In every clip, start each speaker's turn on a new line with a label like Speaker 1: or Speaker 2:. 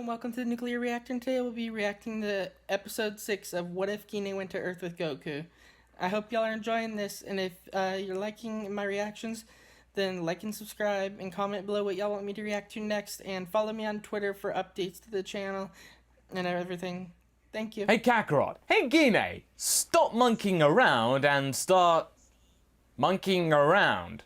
Speaker 1: and welcome to the Nuclear Reactor, and today we'll be reacting to episode 6 of What If Gine Went to Earth with Goku. I hope y'all are enjoying this, and if you're liking my reactions, then like and subscribe, and comment below what y'all want me to react to next, and follow me on Twitter for updates to the channel and everything. Thank you.
Speaker 2: Hey Kakarot, hey Gine, stop monkeying around and start monkeying around.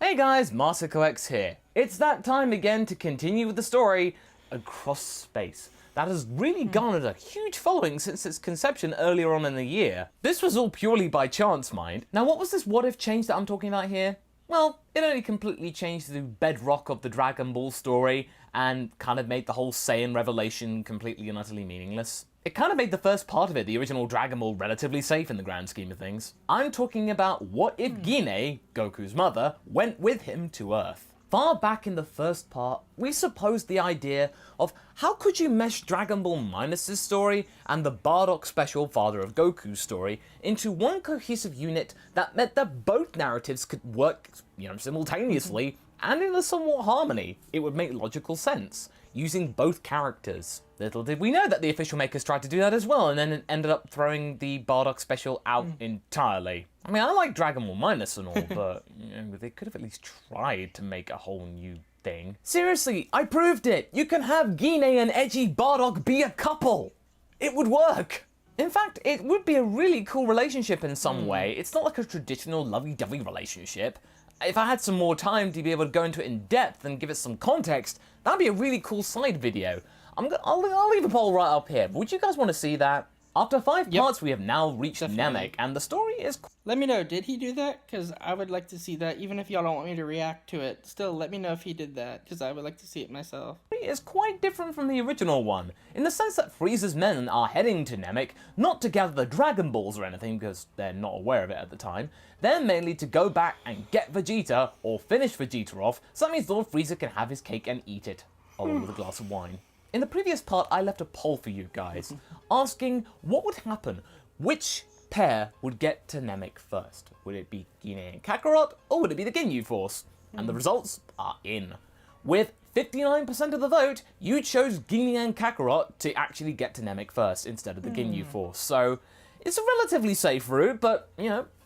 Speaker 2: Hey guys, MasterCoX here. It's that time again to continue with the story Across Space. That has really garnered a huge following since its conception earlier on in the year. This was all purely by chance, mind. Now what was this what if change that I'm talking about here? Well, it only completely changed the bedrock of the Dragon Ball story and kind of made the whole Saiyan revelation completely and utterly meaningless. It kind of made the first part of it, the original Dragon Ball, relatively safe in the grand scheme of things. I'm talking about what if Gine, Goku's mother, went with him to Earth. Far back in the first part, we supposed the idea of how could you mesh Dragon Ball Minus's story and the Bardock special Father of Goku's story into one cohesive unit that meant that both narratives could work, simultaneously and in a somewhat harmony. It would make logical sense, using both characters. Little did we know that the official makers tried to do that as well, and then it ended up throwing the Bardock special out entirely. I mean, I like Dragon Ball Minus and all, but they could have at least tried to make a whole new thing. Seriously, I proved it! You can have Gine and edgy Bardock be a couple! It would work! In fact, it would be a really cool relationship in some way. It's not like a traditional lovey-dovey relationship. If I had some more time to be able to go into it in depth and give it some context, that'd be a really cool side video. I'll leave a poll right up here. Would you guys want to see that? After 5 parts, we have now reached Namek, and the story is...
Speaker 1: Let me know, did he do that? Because I would like to see that, even if y'all don't want me to react to it. Still, let me know if he did that, because I would like to see it myself.
Speaker 2: It is quite different from the original one, in the sense that Frieza's men are heading to Namek, not to gather the Dragon Balls or anything, because they're not aware of it at the time. They're mainly to go back and get Vegeta, or finish Vegeta off, so that means Lord Frieza can have his cake and eat it, along with a glass of wine. In the previous part, I left a poll for you guys, asking what would happen, which pair would get to Namek first. Would it be Gine and Kakarot, or would it be the Ginyu Force? And the results are in. With 59% of the vote, you chose Gine and Kakarot to actually get to Namek first, instead of the Ginyu Force. So, it's a relatively safe route, but,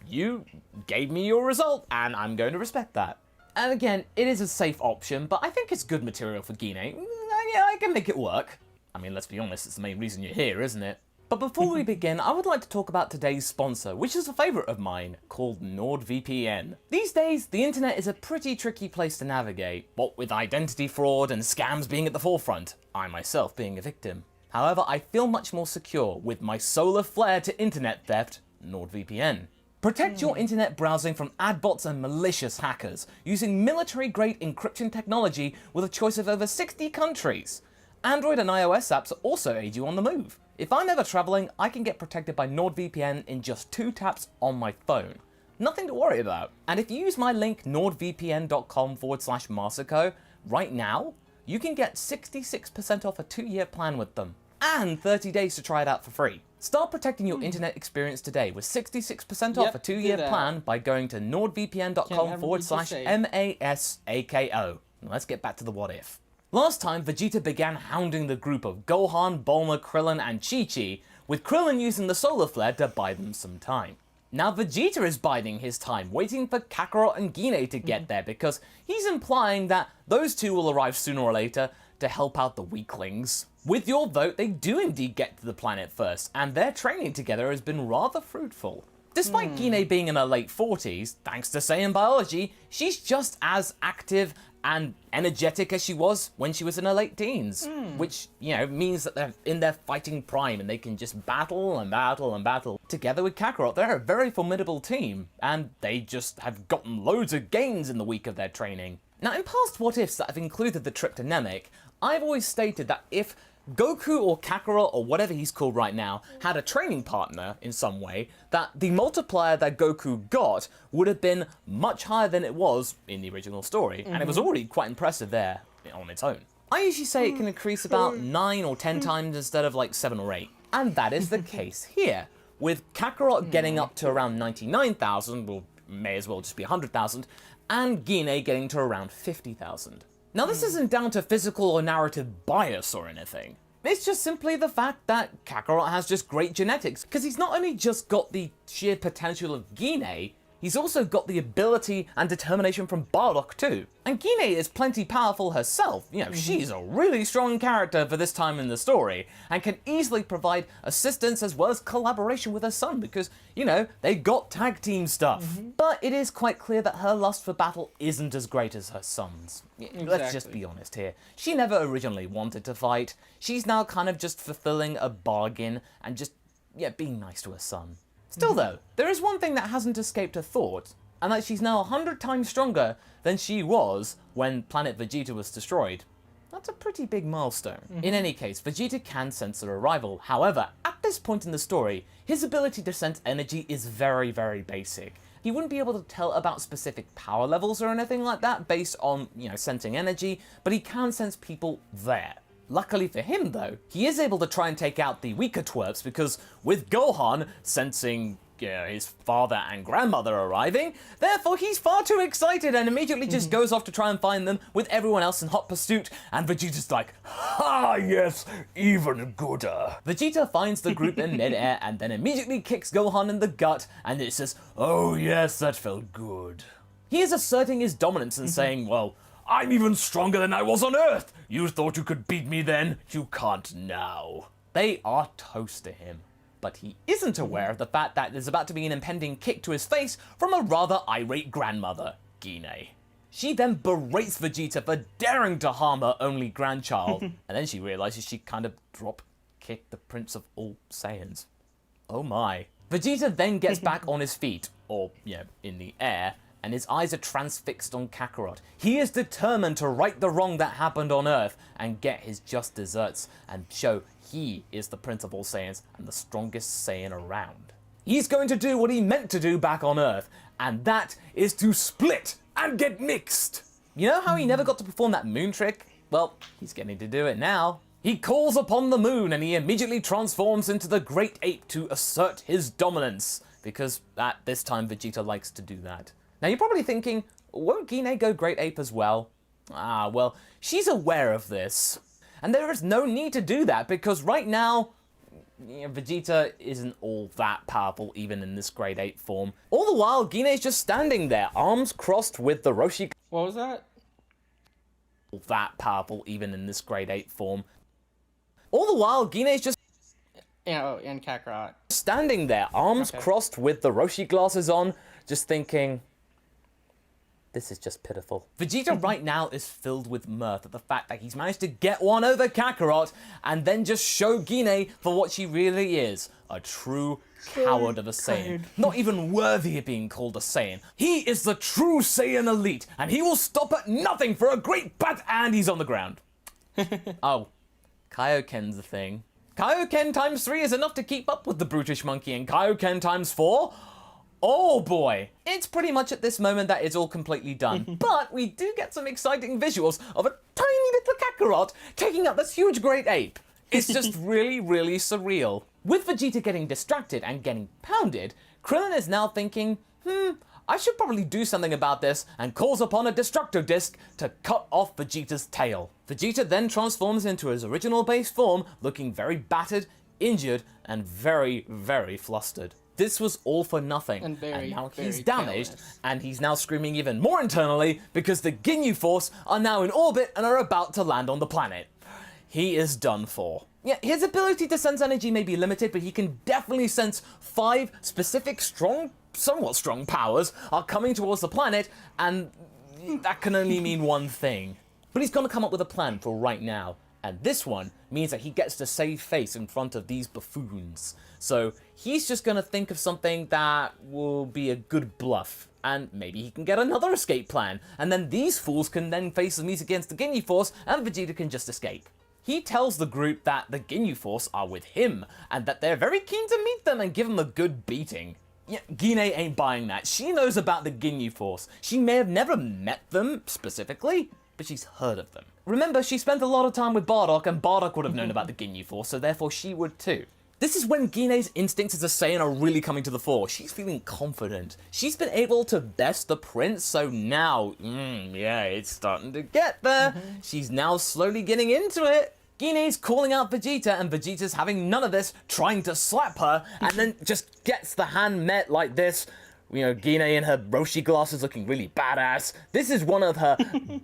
Speaker 2: you gave me your result, and I'm going to respect that. And again, it is a safe option, but I think it's good material for Gine. Yeah, I can make it work. I mean, let's be honest, it's the main reason you're here, isn't it? But before we begin, I would like to talk about today's sponsor, which is a favourite of mine, called NordVPN. These days, the internet is a pretty tricky place to navigate, what with identity fraud and scams being at the forefront, I myself being a victim. However, I feel much more secure with my solar flare to internet theft, NordVPN. Protect your internet browsing from adbots and malicious hackers using military-grade encryption technology with a choice of over 60 countries. Android and iOS apps also aid you on the move. If I'm ever traveling, I can get protected by NordVPN in just 2 taps on my phone. Nothing to worry about. And if you use my link nordvpn.com/Marsico right now, you can get 66% off a 2-year plan with them, and 30 days to try it out for free. Start protecting your internet experience today with 66% off a 2-year plan by going to nordvpn.com/MASAKO. Let's get back to the what if. Last time, Vegeta began hounding the group of Gohan, Bulma, Krillin, and Chi-Chi, with Krillin using the solar flare to buy them some time. Now Vegeta is biding his time, waiting for Kakarot and Gine to get there, because he's implying that those two will arrive sooner or later to help out the weaklings. With your vote, they do indeed get to the planet first, and their training together has been rather fruitful. Despite Gine being in her late 40s, thanks to Saiyan biology, she's just as active and energetic as she was when she was in her late teens. Which, means that they're in their fighting prime and they can just battle and battle and battle. Together with Kakarot, they're a very formidable team, and they just have gotten loads of gains in the week of their training. Now, in past what-ifs that have included the trip to Namek, I've always stated that if Goku or Kakarot or whatever he's called right now had a training partner in some way, that the multiplier that Goku got would have been much higher than it was in the original story, and it was already quite impressive there on its own. I usually say it can increase about 9 or 10 times instead of like 7 or 8, and that is the case here, with Kakarot getting up to around 99,000, well, may as well just be 100,000, and Gine getting to around 50,000. Now this isn't down to physical or narrative bias or anything. It's just simply the fact that Kakarot has just great genetics, because he's not only just got the sheer potential of Gine, he's also got the ability and determination from Bardock too. And Gine is plenty powerful herself. You know, she's a really strong character for this time in the story, and can easily provide assistance as well as collaboration with her son, because, you know, they got tag team stuff. But it is quite clear that her lust for battle isn't as great as her son's. Let's just be honest here. She never originally wanted to fight. She's now kind of just fulfilling a bargain and just, yeah, being nice to her son. Still though, there is one thing that hasn't escaped her thought, and that she's now 100 times stronger than she was when planet Vegeta was destroyed. That's a pretty big milestone. In any case, Vegeta can sense her arrival. However, at this point in the story, his ability to sense energy is very, very basic. He wouldn't be able to tell about specific power levels or anything like that based on, you know, sensing energy, but he can sense people there. Luckily for him, though, he is able to try and take out the weaker twerps, because with Gohan sensing his father and grandmother arriving, therefore he's far too excited and immediately just goes off to try and find them with everyone else in hot pursuit, and Vegeta's like, "Ha, yes, even gooder." Vegeta finds the group in midair and then immediately kicks Gohan in the gut, and it says, "Oh yes, that felt good." He is asserting his dominance and saying, well, "I'm even stronger than I was on Earth. You thought you could beat me then? You can't now." They are toast to him. But he isn't aware of the fact that there's about to be an impending kick to his face from a rather irate grandmother, Gine. She then berates Vegeta for daring to harm her only grandchild, and then she realizes she kind of drop-kicked the Prince of all Saiyans. Oh my. Vegeta then gets back on his feet, or, in the air, and his eyes are transfixed on Kakarot. He is determined to right the wrong that happened on Earth and get his just desserts and show he is the Prince of all Saiyans and the strongest Saiyan around. He's going to do what he meant to do back on Earth, and that is to split and get mixed. You know how he never got to perform that moon trick? Well, he's getting to do it now. He calls upon the moon and he immediately transforms into the Great Ape to assert his dominance, because at this time Vegeta likes to do that. Now you're probably thinking, won't Gine go Great Ape as well? Well, she's aware of this. And there is no need to do that, because right now, Vegeta isn't all that powerful even in this Great Ape form. All the while, Gine's just standing there, arms crossed with the Roshi...
Speaker 1: What was that?
Speaker 2: All that powerful even in this Great Ape form. All the while, Gine's just...
Speaker 1: and Kakarot.
Speaker 2: Standing there, arms crossed with the Roshi glasses on, just thinking... This is just pitiful. Vegeta right now is filled with mirth at the fact that he's managed to get one over Kakarot and then just show Gine for what she really is. A true coward of a Saiyan. Not even worthy of being called a Saiyan. He is the true Saiyan elite, and he will stop at nothing for a great bat, and he's on the ground. Oh, Kaioken's a thing. Kaioken times 3 is enough to keep up with the brutish monkey, and Kaioken times 4? Oh boy, it's pretty much at this moment that it's all completely done. But we do get some exciting visuals of a tiny little Kakarot taking out this huge Great Ape. It's just really, really surreal. With Vegeta getting distracted and getting pounded, Krillin is now thinking, I should probably do something about this, and calls upon a Destructo Disc to cut off Vegeta's tail. Vegeta then transforms into his original base form, looking very battered, injured, and very, very flustered. This was all for nothing, and now he's damaged, careless. And he's now screaming even more internally because the Ginyu Force are now in orbit and are about to land on the planet. He is done for. Yeah, his ability to sense energy may be limited, but he can definitely sense 5 specific somewhat strong powers are coming towards the planet, and that can only mean one thing. But he's gonna come up with a plan for right now. And this one means that he gets to save face in front of these buffoons. So he's just going to think of something that will be a good bluff. And maybe he can get another escape plan. And then these fools can then face the meet against the Ginyu Force, and Vegeta can just escape. He tells the group that the Ginyu Force are with him, and that they're very keen to meet them and give them a good beating. Yeah, Gine ain't buying that. She knows about the Ginyu Force. She may have never met them specifically, but she's heard of them. Remember, she spent a lot of time with Bardock, and Bardock would have known about the Ginyu Force, so therefore she would too. This is when Gine's instincts as a Saiyan are really coming to the fore. She's feeling confident. She's been able to best the prince, so now, yeah, it's starting to get there. She's now slowly getting into it. Gine's calling out Vegeta, and Vegeta's having none of this, trying to slap her, and then just gets the hand met like this. You know, Gine in her Roshi glasses looking really badass. This is one of her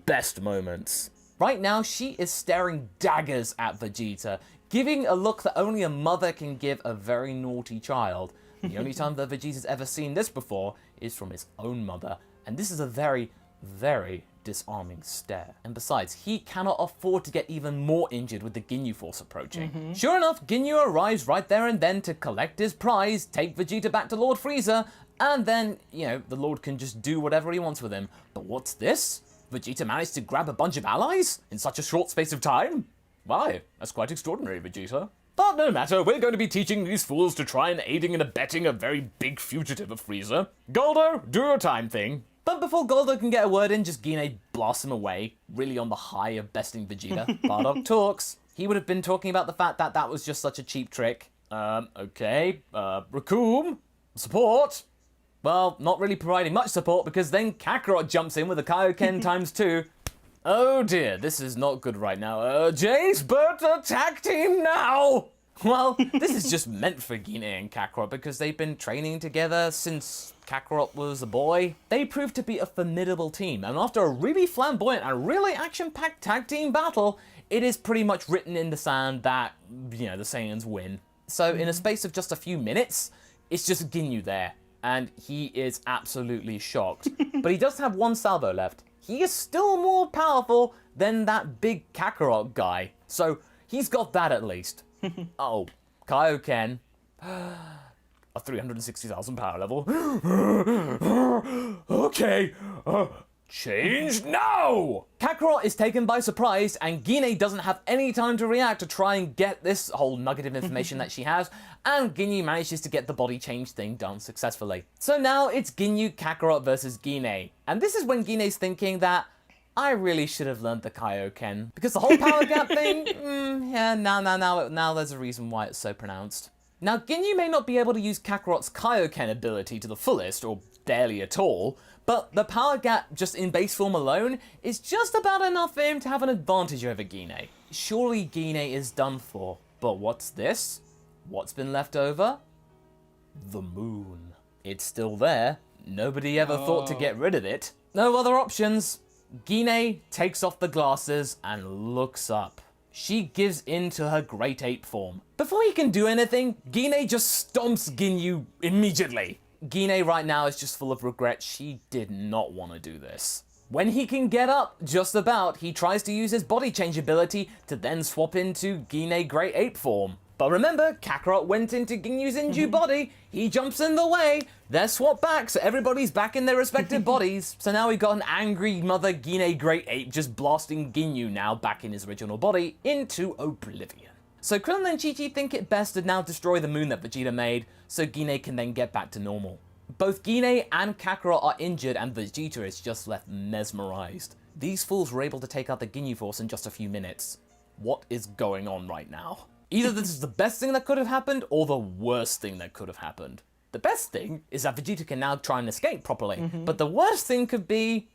Speaker 2: best moments. Right now, she is staring daggers at Vegeta, giving a look that only a mother can give a very naughty child. The only time that Vegeta's ever seen this before is from his own mother, and this is a very, very disarming stare. And besides, he cannot afford to get even more injured with the Ginyu Force approaching. Sure enough, Ginyu arrives right there and then to collect his prize, take Vegeta back to Lord Frieza, and then, you know, the Lord can just do whatever he wants with him. But what's this? Vegeta managed to grab a bunch of allies in such a short space of time? Why, that's quite extraordinary, Vegeta. But no matter, we're going to be teaching these fools to try and aiding and abetting a very big fugitive of Frieza. Goldo, do your time thing. But before Goldo can get a word in, just Gine blasts him away, really on the high of besting Vegeta. Bardock talks. He would have been talking about the fact that that was just such a cheap trick. Okay, Raccoon, support. Well, not really providing much support because then Kakarot jumps in with a Kaioken times 2. Oh dear, this is not good right now. Jace, Bert, attack team now! Well, this is just meant for Gine and Kakarot because they've been training together since Kakarot was a boy. They proved to be a formidable team, and after a really flamboyant and really action-packed tag team battle, it is pretty much written in the sand that, you know, the Saiyans win. So in a space of just a few minutes, it's just Ginyu there, and he is absolutely shocked. But he does have one salvo left. He is still more powerful than that big Kakarot guy, so he's got that at least. Oh, Kaioken. A 360,000 power level. Okay, change now! Kakarot is taken by surprise, and Gine doesn't have any time to react to try and get this whole nugget of information that she has, and Ginyu manages to get the body change thing done successfully. So now it's Ginyu Kakarot versus Gine, and this is when Gine's thinking that I really should have learned the Kaioken, because the whole power gap thing, yeah, now there's a reason why it's so pronounced. Now, Ginyu may not be able to use Kakarot's Kaioken ability to the fullest, or barely at all, but the power gap just in base form alone is just about enough for him to have an advantage over Gine. Surely Gine is done for, but what's this? What's been left over? The moon. It's still there. Nobody ever thought to get rid of it. No other options. Gine takes off the glasses and looks up. She gives in to her Great Ape form. Before he can do anything, Gine just stomps Ginyu immediately. Gine right now is just full of regret. She did not want to do this. When he can get up, just about, he tries to use his body change ability to then swap into Gine Great Ape form. But remember, Kakarot went into Ginyu's Inju body, he jumps in the way, they're swapped back, so everybody's back in their respective bodies. So now we've got an angry mother Gine Great Ape just blasting Ginyu now back in his original body into oblivion. So Krillin and Chi-Chi think it best to now destroy the moon that Vegeta made, so Gine can then get back to normal. Both Gine and Kakarot are injured and Vegeta is just left mesmerized. These fools were able to take out the Ginyu Force in just a few minutes. What is going on right now? Either this is the best thing that could have happened, or the worst thing that could have happened. The best thing is that Vegeta can now try and escape properly, but the worst thing could be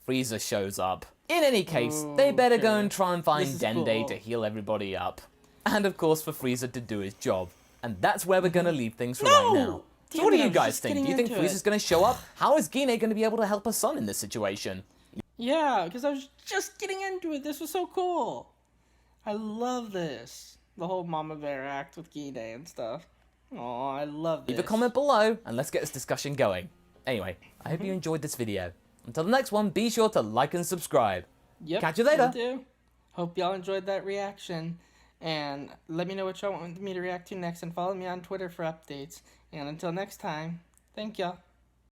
Speaker 2: Frieza shows up. In any case, they better go and try and find Dende to heal everybody up. And of course for Frieza to do his job. And that's where we're gonna leave things for right now. So what do you guys think? Do you think Frieza's gonna show up? How is Gine gonna be able to help her son in this situation?
Speaker 1: Yeah, because I was just getting into it. This was so cool. I love this. The whole Mama Bear act with Gine and stuff. Oh, I love this.
Speaker 2: Leave a comment below and let's get this discussion going. Anyway, I hope you enjoyed this video. Until the next one, be sure to like and subscribe.
Speaker 1: Yep,
Speaker 2: catch you later.
Speaker 1: will do. Hope y'all enjoyed that reaction. And let me know what y'all want me to react to next and follow me on Twitter for updates. And until next time, thank y'all.